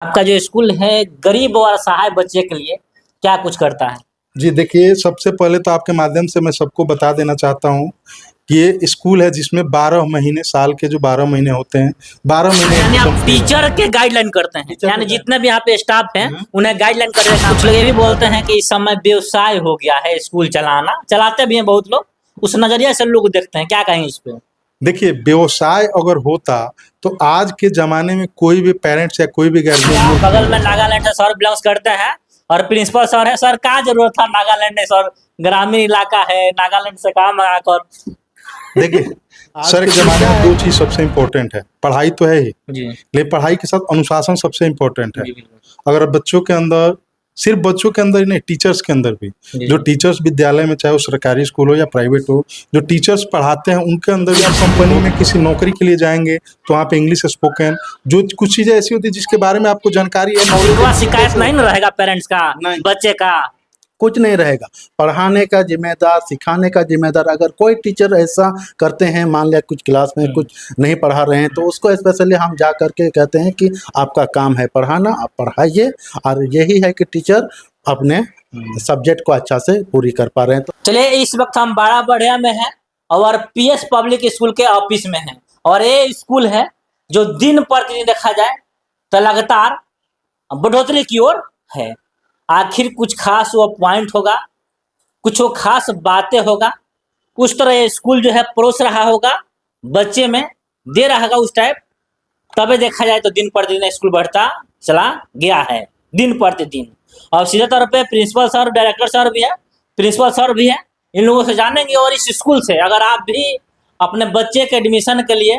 आपका जो स्कूल है गरीब और असहाय बच्चे के लिए क्या कुछ करता है? जी देखिए, सबसे पहले तो आपके माध्यम से मैं सबको बता देना चाहता हूँ कि ये स्कूल है जिसमें 12 महीने, साल के जो 12 महीने होते हैं, 12 महीने यानी आप एडमिशन फ्री है। टीचर के गाइडलाइन करते हैं, टीचर यानी के जितने भी यहाँ पे स्टाफ हैं हम्म। उन्हें गाइडलाइन करते हैं। कुछ लोग ये भी बोलते हैं कि इस समय व्यवसाय हो गया है स्कूल चलाना, चलाते भी हैं बहुत लोग, उस नजरिए से लोग देखते हैं, क्या कहेंगे इस पे? देखिए, व्यवसाय अगर होता तो आज के ज़माने में कोई भी पेरेंट्स या कोई भी गार्जियन बगल में नागालैंड से सर बिलोंग्स करते हैं और प्रिंसिपल सर है। सर क्या जरूरत था नागालैंड में? सर ग्रामीण इलाका है, नागालैंड से काम मंगाकर। देखिए, सर के ज़माने में 2 चीज़ सबसे इम्पोर्टेंट है, पढ़ाई तो है ही, जी लेकिन पढ़ाई के साथ अनुशासन सबसे इम्पोर्टेंट है। जी बिल्कुल। अगर बच्चों के अंदर, सिर्फ बच्चों के अंदर ही नहीं, टीचर्स के अंदर भी, जी। जो टीचर्स विद्यालय में, चाहे वो सरकारी स्कूल हो या प्राइवेट हो, जो टीचर्स पढ़ाते हैं उनके अंदर भी, आप कंपनी में किसी नौकरी के लिए जाएंगे तो वहाँ पे इंग्लिश स्पोकन, जो कुछ चीज़ें ऐसी होती है जिसके बारे में आपको जानकारी है, उनका नॉलेज शिकायत नहीं ना रहेगा पेरेंट्स का, नहीं। बच्चे का? कुछ नहीं रहेगा। पढ़ाने का जिम्मेदार, सिखाने का जिम्मेदार, अगर कोई टीचर ऐसा करते हैं, मान लिया कुछ क्लास में कुछ नहीं पढ़ा रहे हैं, तो उसको स्पेशली हम जा करके कहते हैं कि आपका काम है पढ़ाना, आप पढ़ाइए। और यही है कि टीचर अपने सब्जेक्ट को अच्छा से पूरी कर पा रहे हैं। तो चलिए, इस वक्त हम बड़ा बढ़िया में हैं और पीएस पब्लिक स्कूल के ऑफिस में हैं और ये स्कूल है जो दिन प्रतिदिन देखा जाए तो लगातार बढ़ोतरी की ओर है। आखिर कुछ खास वो पॉइंट होगा, कुछ वो खास बातें होगा, उस तरह ये स्कूल जो है परोस रहा होगा, बच्चे में दे रहा होगा उस टाइप, तबे देखा जाए तो दिन प्रतिदिन स्कूल बढ़ता चला गया है, दिन प्रतिदिन। और सीधे तौर पे प्रिंसिपल सर, डायरेक्टर सर भी है, प्रिंसिपल सर भी है, इन लोगों से जानेंगे। और इस स्कूल से अगर आप भी अपने बच्चे के एडमिशन के लिए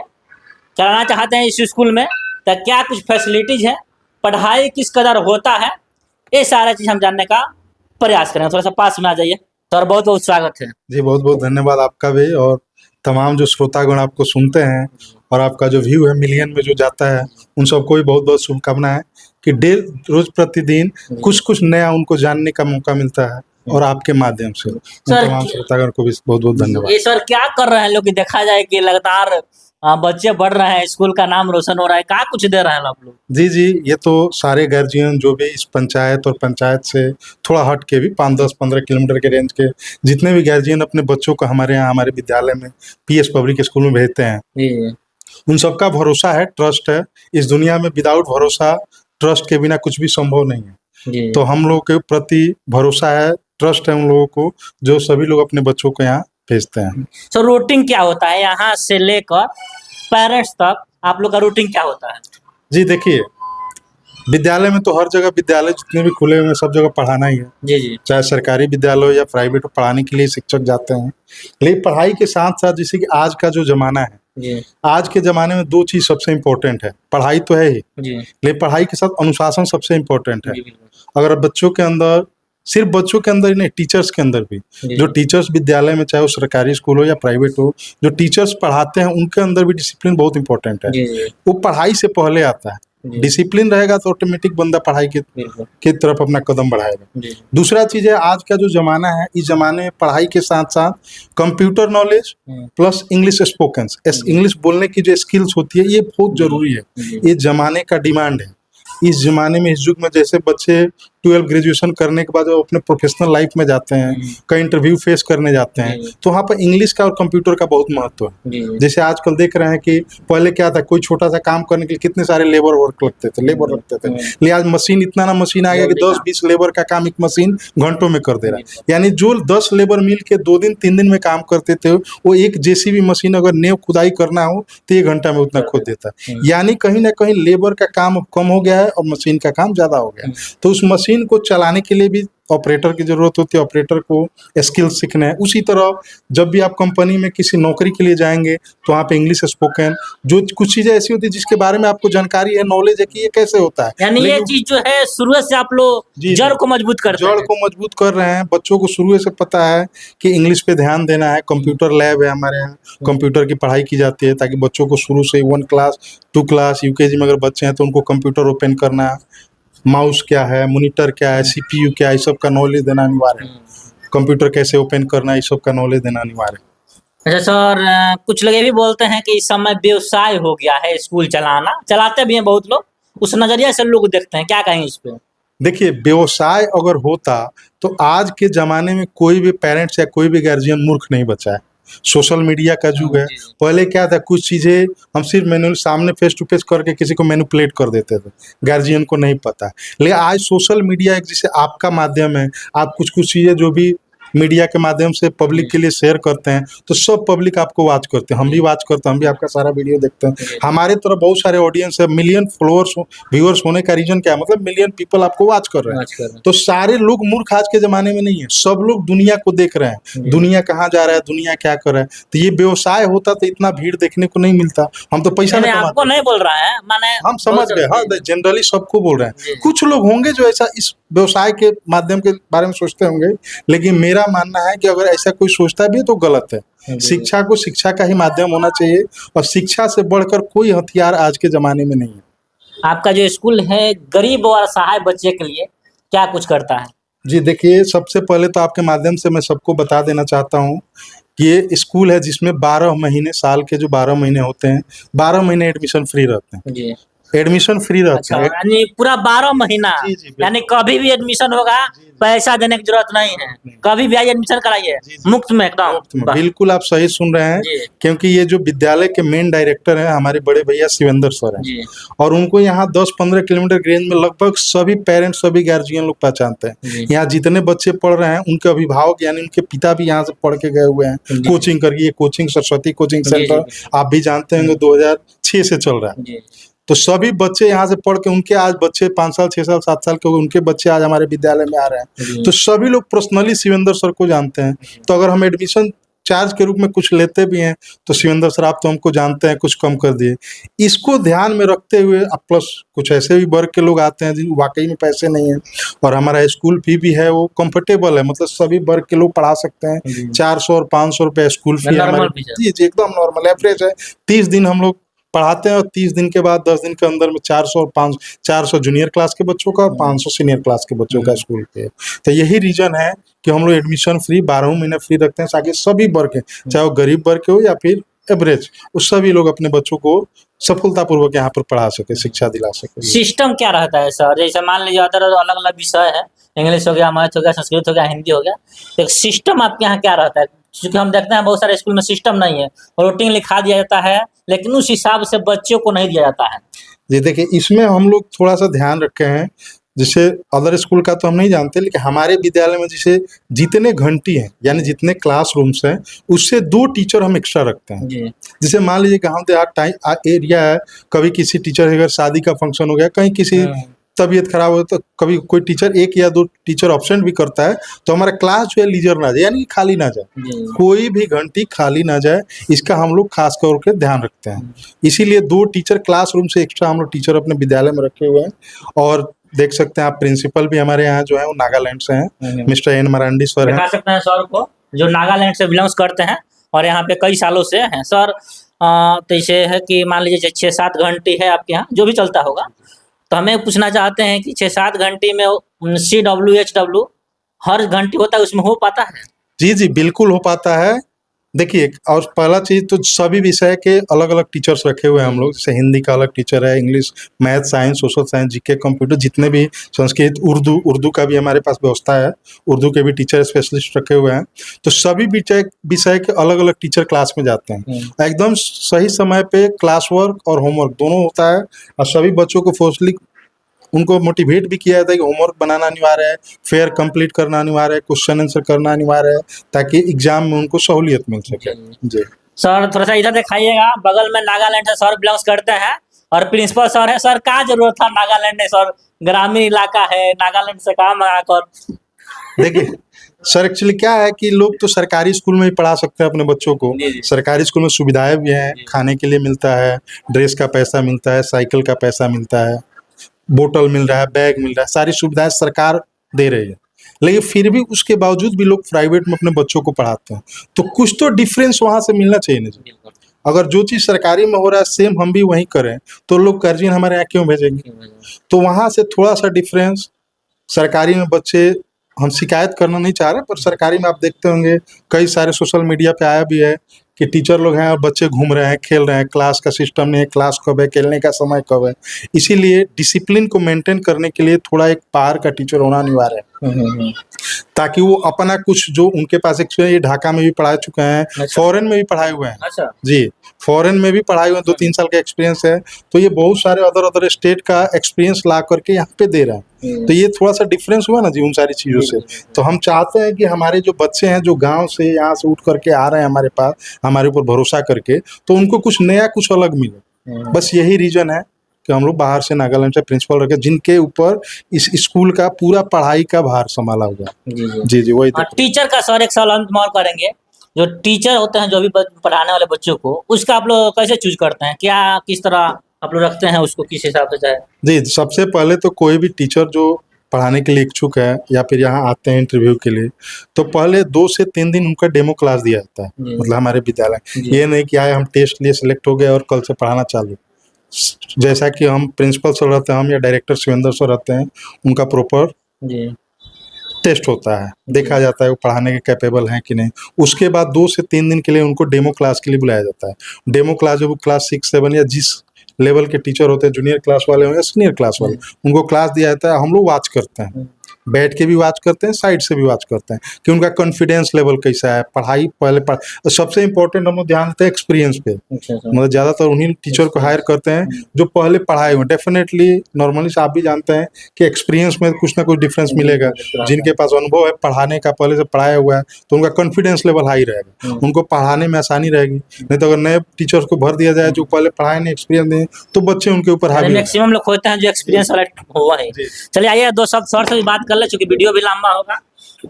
कराना चाहते हैं इस स्कूल में, तो क्या कुछ फैसिलिटीज है, पढ़ाई किस कदर होता है, ये सारा चीज हम जानने का प्रयास करेंगे। थोड़ा सा पास में आ जाइए सर, बहुत बहुत स्वागत है। जी, बहुत बहुत धन्यवाद आपका भी, और तमाम जो श्रोतागण आपको सुनते हैं और आपका जो व्यू है मिलियन में जो जाता है, उन सबको भी बहुत बहुत शुभकामनाएं कि रोज प्रतिदिन कुछ कुछ नया उनको जानने का मौका मिलता है, और आपके माध्यम से उन तमाम श्रोतागण को भी बहुत बहुत धन्यवाद। ये सर क्या कर रहे हैं लोग कि देखा जाए कि लगातार बच्चे बढ़ रहे हैं, स्कूल का नाम रोशन हो रहा है, क्या कुछ दे रहे हैं आप लोग? जी जी, ये तो सारे गार्जियन जो भी इस पंचायत और पंचायत से थोड़ा हट के भी 5, 10, 15 किलोमीटर के रेंज के जितने भी गार्जियन अपने बच्चों को हमारे यहाँ, हमारे विद्यालय में, पीएस पब्लिक स्कूल में भेजते हैं, जी उन सबका भरोसा है, ट्रस्ट है। इस दुनिया में विदाउट भरोसा, ट्रस्ट के बिना कुछ भी संभव नहीं है। जी। तो हम लोग के प्रति भरोसा है, ट्रस्ट है उन लोगों को, जो सभी लोग अपने बच्चों को यहाँ भेजते हैं। सो रूटीन क्या होता है यहाँ से लेकर पेरेंट्स तक, आप लोग का रूटीन क्या होता है? जी देखिए, विद्यालय में तो हर जगह, विद्यालय जितने भी खुले हुए हैं सब जगह पढ़ाना ही है। जी जी। चाहे सरकारी विद्यालय हो या प्राइवेट हो, पढ़ाने के लिए शिक्षक जाते हैं। लेकिन पढ़ाई के साथ साथ, जैसे कि आज का जो जमाना है, जी आज के ज़माने में 2 चीज़ सबसे इम्पोर्टेंट है, पढ़ाई तो है ही, जी लेकिन पढ़ाई के साथ अनुशासन सबसे इम्पोर्टेंट है। जी बिल्कुल। अगर बच्चों के अंदर, सिर्फ बच्चों के अंदर ही नहीं, टीचर्स के अंदर भी, जी। जो टीचर्स विद्यालय में, चाहे वो सरकारी स्कूल हो या प्राइवेट हो, जो टीचर्स पढ़ाते हैं उनके अंदर भी डिसिप्लिन बहुत इंपॉर्टेंट है। जी जी वो पढ़ाई से पहले आता है। जी। डिसिप्लिन रहेगा तो ऑटोमेटिक बंदा पढ़ाई बिल्कुल। की तरफ अपना कदम बढ़ाएगा। जी दूसरा चीज़ है, आज का जो ज़माना है, इस ज़माने में पढ़ाई के साथ साथ computer knowledge plus English spoken, English बोलने की जो स्किल्स होती है, ये बहुत ज़रूरी है। ये ज़माने का डिमांड है। इस ज़माने में, इस युग में, जैसे बच्चे 12 ग्रेजुएशन करने के बाद वो अपने प्रोफेशनल लाइफ में जाते हैं, कई इंटरव्यू फेस करने जाते हैं, तो वहाँ पर इंग्लिश का और कंप्यूटर का बहुत महत्व है। जैसे आजकल देख रहे हैं कि पहले क्या था, कोई छोटा सा काम करने के लिए कितने सारे लेबर लगते थे, लेकिन आज मशीन, इतना ना मशीन आ गया कि 10-20 लेबर का काम एक मशीन घंटों में कर दे रहा है। यानी जो 10 लेबर मिल के 2 दिन 3 दिन में काम करते थे, वो एक जेसीबी मशीन अगर नेव खुदाई करना हो तो 1 घंटा में उतना खोद देता है। यानी कहीं ना कहीं लेबर का काम अब कम हो गया है और मशीन का काम ज़्यादा हो गया है। तो उस मशीन को चलाने के लिए भी ऑपरेटर की जरूरत होती है, ऑपरेटर को स्किल सीखना है। उसी तरह जब भी आप कंपनी में किसी नौकरी के लिए जाएंगे तो वहाँ पे इंग्लिश स्पोकन, जो कुछ चीज़ें ऐसी होती है जिसके बारे में आपको जानकारी है, नॉलेज है कि ये कैसे होता है। यानी ये चीज जो है शुरू से आप लोग जड़ को मजबूत करते हैं। जड़ को मजबूत कर रहे हैं। बच्चों को शुरू से पता है कि इंग्लिश पे ध्यान देना है। कंप्यूटर लैब है हमारे यहाँ, कंप्यूटर की पढ़ाई की जाती है, ताकि बच्चों को शुरू से 1 क्लास 2 क्लास यूकेजी में अगर बच्चे हैं तो उनको कंप्यूटर ओपन करना, माउस क्या है, मॉनिटर क्या है, सीपीयू क्या है, इस सब का नॉलेज देना अनिवार्य है। कंप्यूटर कैसे ओपन करना है, इस सब का नॉलेज देना अनिवार्य है। अच्छा सर, कुछ लोग ये भी बोलते हैं कि इस समय व्यवसाय हो गया है स्कूल चलाना, चलाते भी हैं बहुत लोग, उस नजरिया से लोग देखते हैं, क्या कहेंगे इस पे? देखिए, व्यवसाय अगर होता तो आज के ज़माने में कोई भी पेरेंट्स या कोई भी गार्जियन मूर्ख नहीं बचा है। सोशल मीडिया का युग है। जी, जी। पहले क्या था, कुछ चीज़ें हम सिर्फ मैनुअल सामने फेस टू फेस करके किसी को मैनिपुलेट कर देते थे, गार्जियन को नहीं पता। लेकिन आज सोशल मीडिया एक जैसे आपका माध्यम है, आप कुछ-कुछ चीज़ें जो भी मीडिया के माध्यम से पब्लिक के लिए शेयर करते हैं, तो सब पब्लिक आपको वॉच करते हैं। हम भी वॉच करते हैं, हम भी आपका सारा वीडियो देखते हैं। हमारे तरफ बहुत सारे ऑडियंस है, मिलियन फॉलोअर्स व्यूअर्स होने का रीज़न क्या है? मतलब मिलियन पीपल आपको वॉच कर रहे हैं। आज कर तो सारे लोग मूर्ख आज के ज़माने में नहीं है, सब लोग दुनिया को देख रहे हैं, दुनिया कहाँ जा रहा है, दुनिया क्या कर रहा है। तो ये व्यवसाय होता तो इतना भीड़ देखने को नहीं मिलता, हम तो पैसा नहीं, नहीं आपको कमाते। नहीं बोल रहा है, माने हम समझ गए, हाँ, जनरली सबको बोल रहे जी। हैं। कुछ लोग होंगे जो ऐसा इस व्यवसाय के माध्यम के बारे में सोचते होंगे, लेकिन मेरा मानना है कि अगर ऐसा कोई सोचता भी है तो गलत है। जी। शिक्षा को शिक्षा का ही माध्यम होना चाहिए, और शिक्षा से बढ़कर कोई हथियार आज के ज़माने में नहीं है। आपका जो स्कूल है गरीब और असहाय बच्चे के लिए क्या कुछ करता है? जी देखिए, सबसे पहले तो आपके माध्यम से मैं सबको बता देना चाहता हूँ कि ये स्कूल है जिसमें 12 महीने, साल के जो 12 महीने होते हैं, 12 महीने एडमिशन फ्री रहते हैं। जी। एडमिशन फ्री रहता अच्छा, है। यानी पूरा 12 महीना, जी, जी, बिल्कुल। यानी कभी भी एडमिशन होगा, पैसा देने की जरूरत नहीं है, कभी भी आइए एडमिशन कराइए, जी, जी। मुफ्त में एकदम। मुफ्त में, बिल्कुल आप सही सुन रहे हैं। जी। क्योंकि ये जो विद्यालय के मेन डायरेक्टर हैं हमारे बड़े भैया शिवेंद्र सर हैं, जी। और उनको यहाँ 10-15 किलोमीटर के रेंज में लगभग सभी पेरेंट्स, सभी गार्जियन लोग पहचानते जी। हैं। यहाँ जितने बच्चे पढ़ रहे हैं उनके अभिभावक यानी उनके पिता भी यहाँ से पढ़ के गए हुए हैं, जी। कोचिंग करके। ये कोचिंग सरस्वती कोचिंग जी, जी, सेंटर जी। आप भी जानते होंगे, 2006 से चल रहा है। जी। तो सभी बच्चे यहाँ से पढ़ के, उनके आज बच्चे 5 साल, 6 साल, 7 साल के हो गए, उनके बच्चे आज हमारे विद्यालय में आ रहे हैं। जी। तो सभी लोग पर्सनली शिवेंद्र सर को जानते हैं। तो अगर हम एडमिशन चार्ज के रूप में कुछ लेते भी हैं तो शिवेंद्र सर, आप तो हमको जानते हैं, कुछ कम कर दिए। इसको ध्यान में रखते हुए, अब प्लस कुछ ऐसे भी वर्ग के लोग आते हैं जिन वाकई में पैसे नहीं है, और हमारा स्कूल फी भी है वो कंफर्टेबल है, मतलब सभी वर्ग के लोग पढ़ा सकते हैं। 400 और 500 रुपये स्कूल फी है नॉर्मल हमारे। फीस है। जी जी, एकदम नॉर्मल एवरेज है। 30 दिन हम लोग पढ़ाते हैं, और 30 दिन के बाद 10 दिन के अंदर में 400 और 400 जूनियर क्लास के बच्चों का और 500 सीनियर क्लास के बच्चों का स्कूल पे। तो यही रीजन है कि हम लोग एडमिशन फ्री 12 महीने फ्री रखते हैं, ताकि सभी वर्ग के, चाहे वो गरीब वर्ग के हो या फिर एवरेज, उस सभी लोग अपने बच्चों को सफलतापूर्वक यहाँ पर पढ़ा सके, शिक्षा दिला सके। सिस्टम क्या रहता है सर? जैसे मान लीजिए अदर अलग अलग विषय है, इंग्लिश हो गया, मैथ हो गया, संस्कृत हो गया, हिंदी हो गया, तो एक सिस्टम आपके यहाँ क्या रहता है? क्योंकि हम देखते हैं बहुत सारे स्कूल में सिस्टम नहीं है, रूटीन लिखा दिया जाता है, लेकिन उस हिसाब से बच्चों को नहीं दिया जाता है। जी देखिए, इसमें हम लोग थोड़ा सा ध्यान रखे हैं, जैसे अदर स्कूल का तो हम नहीं जानते, लेकिन हमारे विद्यालय में जैसे जितने घंटी हैं, यानी जितने क्लासरूम्स हैं, उससे 2 टीचर हम एक्स्ट्रा रखते हैं। जी। जैसे मान लीजिए गाँव देहात टाइम एरिया है, कभी किसी टीचर अगर शादी का फंक्शन हो गया, कहीं किसी तबीयत खराब हो, तो कभी कोई टीचर 1 या 2 टीचर एब्सेंट भी करता है, तो हमारा क्लास जो है लीजर ना जाए, यानी खाली ना जाए। जी। कोई भी घंटी खाली ना जाए, इसका हम लोग खास तौर पे ध्यान रखते हैं। इसीलिए 2 टीचर क्लासरूम से एक्स्ट्रा हम लोग टीचर अपने विद्यालय में रखे हुए हैं। और देख सकते हैं आप, प्रिंसिपल भी हमारे यहाँ जो है वो नागालैंड से हैं, मिस्टर एन मरांडी सर हैं। दिखा सकते हैं सर को, जो नागालैंड से बिलोंग्स करते हैं और यहाँ पे कई सालों से हैं सर। तो इसे है कि मान लीजिए 6-7 घंटे है आपके यहाँ, जो भी चलता होगा, तो हमें पूछना चाहते हैं कि 6-7 घंटे में CWHW हर घंटे होता है, उसमें हो पाता है? जी जी, बिल्कुल हो पाता है। देखिए, और पहला चीज़ तो सभी विषय के अलग अलग टीचर्स रखे हुए हैं हम लोग। जैसे हिंदी का अलग टीचर है, English, math, science, social science, GK, computer, जितने भी, संस्कृत, उर्दू का भी हमारे पास व्यवस्था है। उर्दू के भी टीचर स्पेशलिस्ट रखे हुए हैं। तो सभी विषय के अलग अलग टीचर क्लास में जाते हैं। एकदम सही समय पे क्लास वर्क और होमवर्क दोनों होता है, और सभी बच्चों को फोर्सली उनको मोटिवेट भी किया जाता है कि होमवर्क बनाना अनिवार्य है, फेयर कंप्लीट करना अनिवार्य है, क्वेश्चन आंसर करना अनिवार्य है, ताकि एग्जाम में उनको सहूलियत मिल सके। जी सर, थोड़ा सा इधर दिखाइएगा, बगल में नागालैंड से सर बिलोंग्स करते हैं और प्रिंसिपल सर है। सर, क्या जरूरत था नागालैंड में? सर, ग्रामीण इलाका है, नागालैंड से काम मंगाकर। देखिए सर, एक्चुअली क्या है कि लोग तो सरकारी स्कूल में ही पढ़ा सकते हैं अपने बच्चों को। सरकारी स्कूल में सुविधाएं भी हैं, खाने के लिए मिलता है, ड्रेस का पैसा मिलता है, साइकिल का पैसा मिलता है, बोतल मिल रहा है, बैग मिल रहा है, सारी सुविधाएं सरकार दे रही है। लेकिन फिर भी उसके बावजूद भी लोग प्राइवेट में अपने बच्चों को पढ़ाते हैं, तो कुछ तो डिफरेंस वहाँ से मिलना चाहिए ना जी। अगर जो चीज़ सरकारी में हो रहा है सेम हम भी वहीं करें, तो लोग गार्जियन हमारे यहाँ क्यों भेजेंगे? तो वहाँ से थोड़ा सा डिफरेंस, सरकारी में बच्चे हम शिकायत करना नहीं चाह रहे, पर सरकारी में आप देखते होंगे कई सारे सोशल मीडिया पे आया भी है कि टीचर लोग हैं और बच्चे घूम रहे हैं, खेल रहे हैं, क्लास का सिस्टम नहीं है, क्लास कब है, खेलने का समय कब है। इसीलिए डिसिप्लिन को मेंटेन करने के लिए थोड़ा एक बाहर का टीचर होना अनिवार्य है, ताकि वो अपना कुछ जो उनके पास एक्सपीरियंस, ये ढाका में भी पढ़ा चुके हैं, अच्छा। फॉरेन में भी पढ़ाए हुए हैं अच्छा। जी, फॉरेन में भी पढ़ाए हुए हैं, 2-3 साल का एक्सपीरियंस है, तो ये बहुत सारे अदर स्टेट का एक्सपीरियंस ला करके यहाँ पे दे रहे हैं। तो ये थोड़ा सा डिफरेंस हुआ ना जी उन सारी चीज़ों से। तो हम चाहते हैं कि हमारे जो बच्चे हैं जो गांव से यहाँ से उठ करके आ रहे हैं हमारे पास, हमारे ऊपर भरोसा करके, तो उनको कुछ नया कुछ अलग मिले। बस यही रीजन है कि हम लोग बाहर से नागालैंड से प्रिंसिपल रखे जिनके ऊपर इस स्कूल का पूरा पढ़ाई का भार संभाला हुआ है। जी जी वही। टीचर का सर एक सवाल हम और करेंगे, जो टीचर होते हैं जो भी पढ़ाने वाले बच्चों को, उसका आप लोग कैसे चूज करते हैं, क्या किस तरह आप लोग रखते हैं उसको, किस हिसाब से चाहे? जी, सबसे पहले तो कोई भी टीचर जो पढ़ाने के लिए इच्छुक है या फिर यहाँ आते हैं इंटरव्यू के लिए, तो पहले 2 से 3 दिन उनका डेमो क्लास दिया जाता है, मतलब हमारे विद्यालय। ये नहीं कि आए हम टेस्ट लिए सिलेक्ट हो गए और कल से पढ़ाना चालू। जैसा कि हम प्रिंसिपल सर रहते हैं, हम या डायरेक्टर शिवेंद्र सर रहते हैं, उनका प्रॉपर टेस्ट होता है, देखा जाता है वो पढ़ाने के कैपेबल हैं कि नहीं। उसके बाद 2 से 3 दिन के लिए उनको डेमो क्लास के लिए बुलाया जाता है। डेमो क्लास जो क्लास 6, 7 या जिस लेवल के टीचर होते हैं, जूनियर क्लास वाले हों या सीनियर क्लास वाले, उनको क्लास दिया जाता है। हम लोग वॉच करते हैं, बैठ के भी वॉच करते हैं, साइड से भी वॉच करते हैं कि उनका कॉन्फिडेंस लेवल कैसा है, पढ़ाई पहले सबसे इम्पोर्टेंट हम लोग ध्यान देते हैं एक्सपीरियंस पे। मतलब ज़्यादातर उन्हीं टीचर को हायर करते हैं जो पहले पढ़ाए हुए। डेफिनेटली नॉर्मली आप भी जानते हैं कि एक्सपीरियंस में कुछ ना कुछ डिफरेंस मिलेगा। जिनके पास अनुभव है पढ़ाने का, पहले से पढ़ाया हुआ है, तो उनका कॉन्फिडेंस लेवल हाई रहेगा, उनको पढ़ाने में आसानी रहेगी। नहीं तो अगर नए टीचर्स को भर दिया जाए जो पहले पढ़ाए नहीं, एक्सपीरियंस नहीं, तो बच्चे उनके ऊपर हावी। मैक्सिमम लोग होते हैं जो एक्सपीरियंस वाला हुआ है। चलिए आइए 2 शब्द सर से भी बात कर ले, चूंकि वीडियो भी लंबा होगा।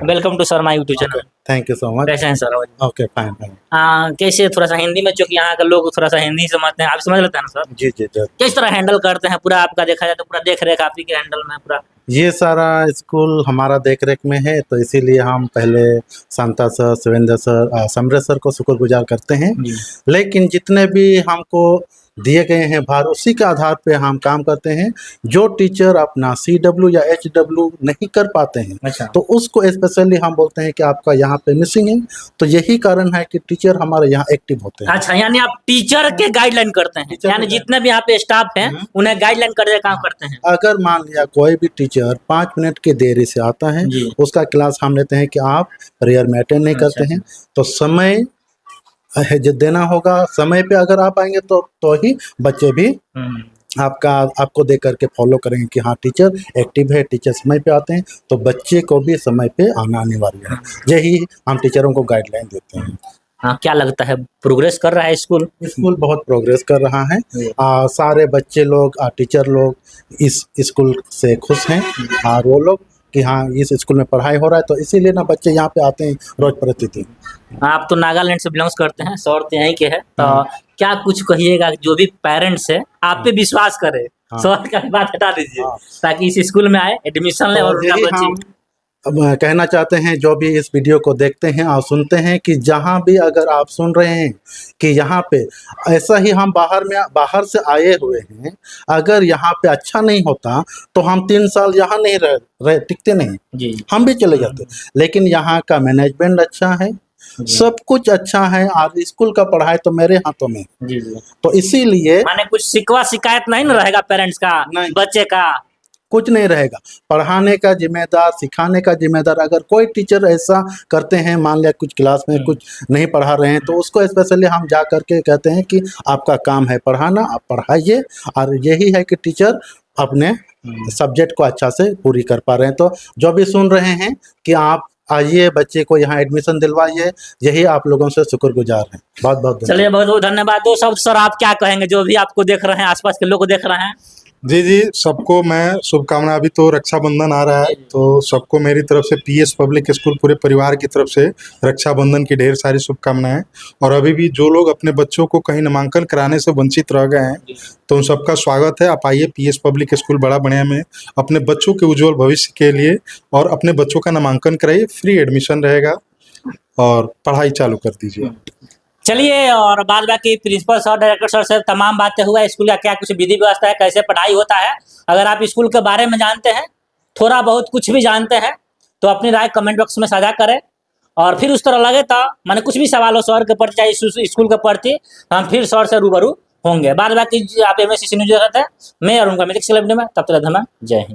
Welcome to sir my YouTube channel. Thank you so much. कैसे हैं सर? Okay fine fine. कैसे थोड़ा सा हिंदी में, चूंकि यहाँ के लोग थोड़ा सा हिंदी समझते हैं, आप समझ लेते हैं ना सर? जी जी जी। किस तरह हैंडल करते हैं पूरा? आपका देखा जाए तो पूरा देख रेख आप ही के हैंडल में पूरा? ये सारा स्कूल हमारा देख रेख में है, तो इसीलिए हम पहले Shanta sir, Shivendra sir, Samaresh sir को शुक्रगुजार करते हैं। लेकिन जितने भी हमको दिए गए हैं भार, उसी के आधार पे हम काम करते हैं। जो टीचर अपना CW या HW नहीं कर पाते हैं, अच्छा। तो उसको स्पेशली हम बोलते हैं कि आपका यहाँ पे मिसिंग है। तो यही कारण है कि टीचर हमारे यहाँ एक्टिव होते हैं। अच्छा, यानी आप टीचर के गाइडलाइन करते हैं, यानी जितने भी यहाँ पे स्टाफ हैं उन्हें गाइडलाइन करके काम करते हैं। अगर मान लिया कोई भी टीचर 5 मिनट की देरी से आता है, उसका क्लास हम लेते हैं कि आप रेयर में अटेंड नहीं करते हैं, तो समय जो देना होगा, समय पे अगर आप आएंगे तो ही बच्चे भी आपको देख करके फॉलो करेंगे कि हाँ टीचर एक्टिव है, टीचर समय पे आते हैं, तो बच्चे को भी समय पे आना अनिवार्य है। यही हम टीचरों को गाइडलाइन देते हैं। हाँ, क्या लगता है प्रोग्रेस कर रहा है स्कूल? स्कूल बहुत प्रोग्रेस कर रहा है। सारे बच्चे लोग, टीचर लोग इस स्कूल से खुश हैं, और वो लोग कि हाँ इस स्कूल में पढ़ाई हो रहा है, तो इसीलिए ना बच्चे यहाँ पे आते हैं रोज प्रतिदिन। आप तो नागालैंड से बिलोंग करते हैं, सौर तो यहीं के हैं, तो क्या कुछ कहिएगा जो भी पेरेंट्स है आप पे विश्वास करे? सौर का बात हटा दीजिए, ताकि इस स्कूल में आए, एडमिशन ले और उनका बच्चे। अब कहना चाहते हैं जो भी इस वीडियो को देखते हैं और सुनते हैं कि जहाँ भी अगर आप सुन रहे हैं कि यहाँ पे ऐसा ही हम बाहर से आए हुए हैं, अगर यहाँ पे अच्छा नहीं होता तो हम 3 साल यहाँ नहीं रह टिकते नहीं जी, हम भी चले जाते। लेकिन यहाँ का मैनेजमेंट अच्छा है, सब कुछ अच्छा है, और स्कूल का पढ़ाई तो मेरे हाथों में जी। तो इसीलिए माने कुछ शिकवा शिकायत नहीं ना रहेगा पेरेंट्स का, बच्चे का कुछ नहीं रहेगा। पढ़ाने का जिम्मेदार, सिखाने का जिम्मेदार, अगर कोई टीचर ऐसा करते हैं, मान लिया कुछ क्लास में कुछ नहीं पढ़ा रहे हैं, तो उसको स्पेशली हम जा करके कहते हैं कि आपका काम है पढ़ाना, आप पढ़ाइए। और यही है कि टीचर अपने सब्जेक्ट को अच्छा से पूरी कर पा रहे हैं। तो जो भी सुन रहे हैं कि आप आइए, बच्चे को यहाँ एडमिशन दिलवाइए, यही आप लोगों से शुक्रगुजार हैं। बहुत बहुत चलिए, बहुत बहुत धन्यवाद। 2 शब्द सर आप क्या कहेंगे जो भी आपको देख रहे हैं, आसपास के लोग को देख रहे हैं? जी जी, सबको मैं शुभकामना। अभी तो रक्षाबंधन आ रहा है, तो सबको मेरी तरफ से PS पब्लिक स्कूल पूरे परिवार की तरफ से रक्षाबंधन की ढेर सारी शुभकामनाएं। और अभी भी जो लोग अपने बच्चों को कहीं नामांकन कराने से वंचित रह गए हैं, तो उन सबका स्वागत है। आप आइए PS पब्लिक स्कूल बड़ा बढ़िया में अपने बच्चों के उज्जवल भविष्य के लिए, और अपने बच्चों का नामांकन कराइए, फ्री एडमिशन रहेगा और पढ़ाई चालू कर दीजिए। चलिए, और बाद बाकी प्रिंसिपल सर, डायरेक्टर सर से तमाम बातें हुआ, स्कूल का क्या कुछ विधि व्यवस्था है, कैसे पढ़ाई होता है। अगर आप स्कूल के बारे में जानते हैं, थोड़ा बहुत कुछ भी जानते हैं, तो अपनी राय कमेंट बॉक्स में साझा करें। और फिर उस तरह लगे तो माने कुछ भी सवाल हो सर के प्रति चाहे स्कूल के प्रति, हम फिर सर से रूबरू होंगे। बाद बाकी आप MSCC न्यूज़ देखते हैं, मैं और उनका मित्र, तब तक धन्यवाद, जय हिंद।